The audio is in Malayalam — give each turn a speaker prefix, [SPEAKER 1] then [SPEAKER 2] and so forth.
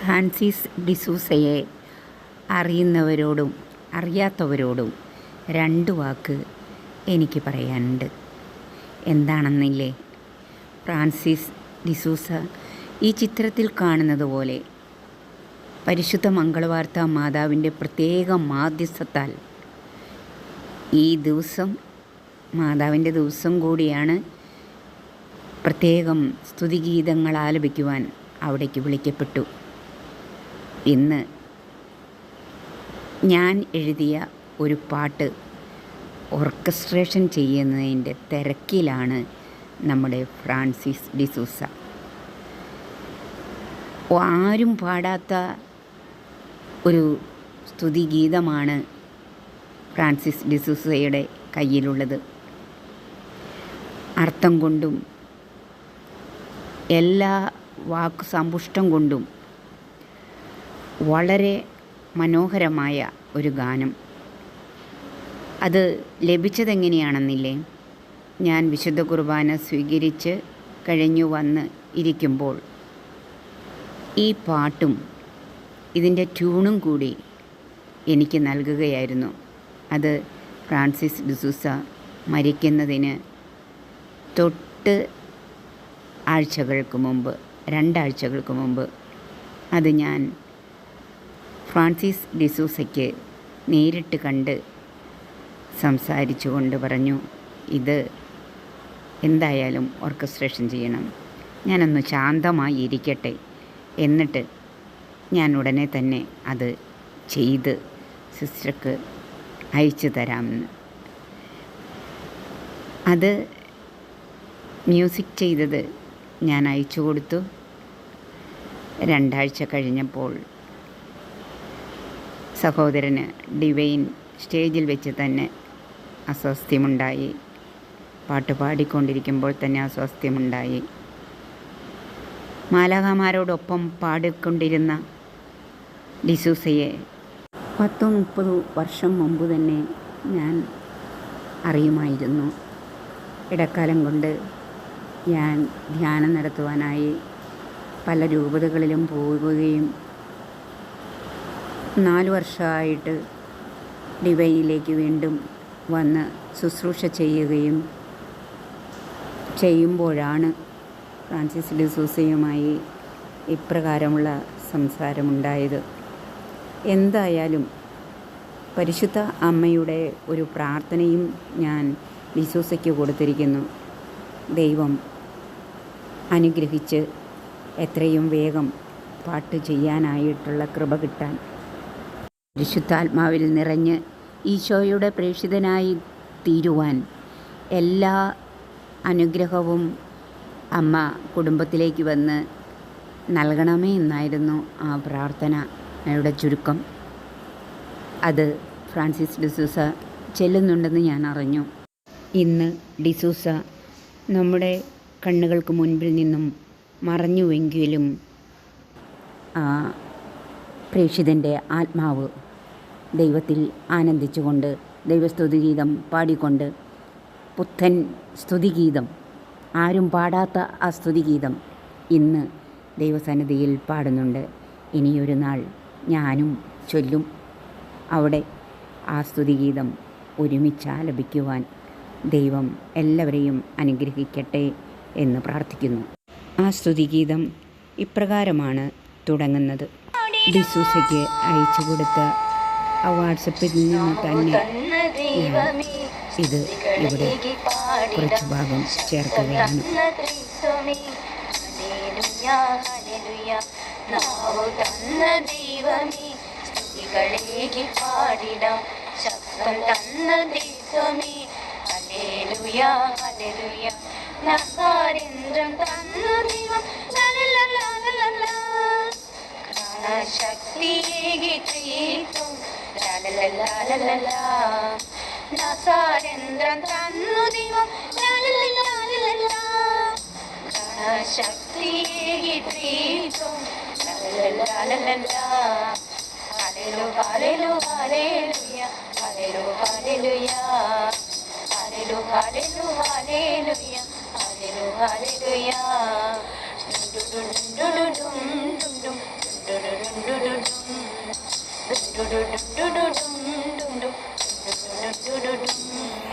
[SPEAKER 1] ഫ്രാൻസിസ് ഡിസൂസയെ അറിയുന്നവരോടും അറിയാത്തവരോടും രണ്ട് വാക്ക് എനിക്ക് പറയാനുണ്ട്. എന്താണെന്നില്ലേ, ഫ്രാൻസിസ് ഡിസൂസ ഈ ചിത്രത്തിൽ കാണുന്നത് പോലെ പരിശുദ്ധ മംഗളവാർത്ത മാതാവിൻ്റെ പ്രത്യേക മാധ്യസ്ഥത്താൽ ഈ ദിവസം മാതാവിൻ്റെ ദിവസം കൂടിയാണ്. പ്രത്യേകം സ്തുതിഗീതങ്ങൾ ആലപിക്കുവാൻ അവിടേക്ക് വിളിക്കപ്പെട്ടു. ഇന്ന് ഞാൻ എഴുതിയ ഒരു പാട്ട് ഓർക്കസ്ട്രേഷൻ ചെയ്യുന്നതിൻ്റെ തിരക്കിലാണ് നമ്മുടെ ഫ്രാൻസിസ് ഡിസൂസ. ആരും പാടാത്ത ഒരു സ്തുതിഗീതമാണ് ഫ്രാൻസിസ് ഡിസൂസയുടെ കയ്യിലുള്ളത്. അർത്ഥം കൊണ്ടും എല്ലാ വാക്ക് സമ്പുഷ്ടം കൊണ്ടും വളരെ മനോഹരമായ ഒരു ഗാനം. അത് ലഭിച്ചതെങ്ങനെയാണെന്നില്ലേ, ഞാൻ വിശുദ്ധ കുർബാന സ്വീകരിച്ച് കഴിഞ്ഞു വന്ന് ഇരിക്കുമ്പോൾ ഈ പാട്ടും ഇതിൻ്റെ ട്യൂണും കൂടി എനിക്ക് നൽകുകയായിരുന്നു. അത് ഫ്രാൻസിസ് ഡിസൂസ മരിക്കുന്നതിന് തൊട്ട് രണ്ടാഴ്ചകൾക്ക് മുമ്പ് അത് ഞാൻ ഫ്രാൻസിസ് ഡിസൂസയ്ക്ക് നേരിട്ട് കണ്ട് സംസാരിച്ചു കൊണ്ട് പറഞ്ഞു, ഇത് എന്തായാലും ഓർക്കസ്ട്രേഷൻ ചെയ്യണം, ഞാനൊന്ന് ശാന്തമായി ഇരിക്കട്ടെ, എന്നിട്ട് ഞാൻ ഉടനെ തന്നെ അത് ചെയ്ത് സിസ്റ്റർക്ക് അയച്ചു തരാമെന്ന്. അത് മ്യൂസിക് ചെയ്തത് ഞാൻ അയച്ചു കൊടുത്തു. 2 ആഴ്ച കഴിഞ്ഞപ്പോൾ സഹോദരന് ഡിവൈൻ സ്റ്റേജിൽ വെച്ച് തന്നെ അസ്വാസ്ഥ്യമുണ്ടായി. പാട്ട് പാടിക്കൊണ്ടിരിക്കുമ്പോൾ തന്നെ അസ്വാസ്ഥ്യമുണ്ടായി. മാലാഖമാരോടൊപ്പം പാടിക്കൊണ്ടിരുന്ന ഡിസൂസയെ 30 വർഷം മുമ്പ് തന്നെ ഞാൻ അറിയുമായിരുന്നു. ഇടക്കാലം കൊണ്ട് ഞാൻ ധ്യാനം നടത്തുവാനായി പല രൂപതകളിലും പോവുകയും 4 വർഷമായിട്ട് ഡിവൈനിലേക്ക് വീണ്ടും വന്ന് ശുശ്രൂഷ ചെയ്യുമ്പോഴാണ് ഫ്രാൻസിസ് ഡിസൂസയുമായി ഇപ്രകാരമുള്ള സംസാരമുണ്ടായത്. എന്തായാലും പരിശുദ്ധ അമ്മയുടെ ഒരു പ്രാർത്ഥനയും ഞാൻ ഡിസൂസയ്ക്ക് കൊടുത്തിരിക്കുന്നു. ദൈവം അനുഗ്രഹിച്ച് എത്രയും വേഗം പാട്ട് ചെയ്യാനായിട്ടുള്ള കൃപ കിട്ടാൻ, പരിശുദ്ധാത്മാവിൽ നിറഞ്ഞ് ഈശോയുടെ പ്രേക്ഷിതനായി തീരുവാൻ എല്ലാ അനുഗ്രഹവും അമ്മ കുടുംബത്തിലേക്ക് വന്ന് നൽകണമേ എന്നായിരുന്നു ആ പ്രാർത്ഥനയുടെ ചുരുക്കം. അത് ഫ്രാൻസിസ് ഡിസൂസ ചെല്ലുന്നുണ്ടെന്ന് ഞാൻ അറിഞ്ഞു. ഇന്ന് ഡിസൂസ നമ്മുടെ കണ്ണുകൾക്ക് മുൻപിൽ നിന്നും മറഞ്ഞുവെങ്കിലും പ്രേക്ഷിതൻ്റെ ആത്മാവ് ദൈവത്തിൽ ആനന്ദിച്ചുകൊണ്ട് ദൈവസ്തുതിഗീതം പാടിക്കൊണ്ട്, പുത്തൻ സ്തുതിഗീതം, ആരും പാടാത്ത ആ സ്തുതിഗീതം ഇന്ന് ദൈവസന്നിധിയിൽ പാടുന്നുണ്ട്. ഇനിയൊരു നാൾ ഞാനും ചൊല്ലും. അവിടെ ആ സ്തുതിഗീതം ഒരുമിച്ച് ആലപിക്കുവാൻ ദൈവം എല്ലാവരെയും അനുഗ്രഹിക്കട്ടെ എന്ന് പ്രാർത്ഥിക്കുന്നു. ആ സ്തുതിഗീതം ഇപ്രകാരമാണ് തുടങ്ങുന്നത്. ഡിസൂസയ്ക്ക് അയച്ചു കൊടുത്ത ആ വാട്സപ്പിൽ നിന്ന് തന്നെ ഇത് ഇവിടെ കുറച്ച് ഭാഗം ചേർക്കുകയാണ്.
[SPEAKER 2] ശക്തിയേകി തീർത്തും നസാരേന്ദ്രൻ തന്നു ദൈവം ശക്തിയേകി തീർത്തും ഹല്ലേലൂയ ഹല്ലേലൂയ ഹല്ലേലൂയ ഹല്ലേലൂയ ഹല്ലേലൂയ ഡും ഡും ഡും ഡും ഡും ഡും ഡും ഡും ഡും ഡും ഡും ഡും.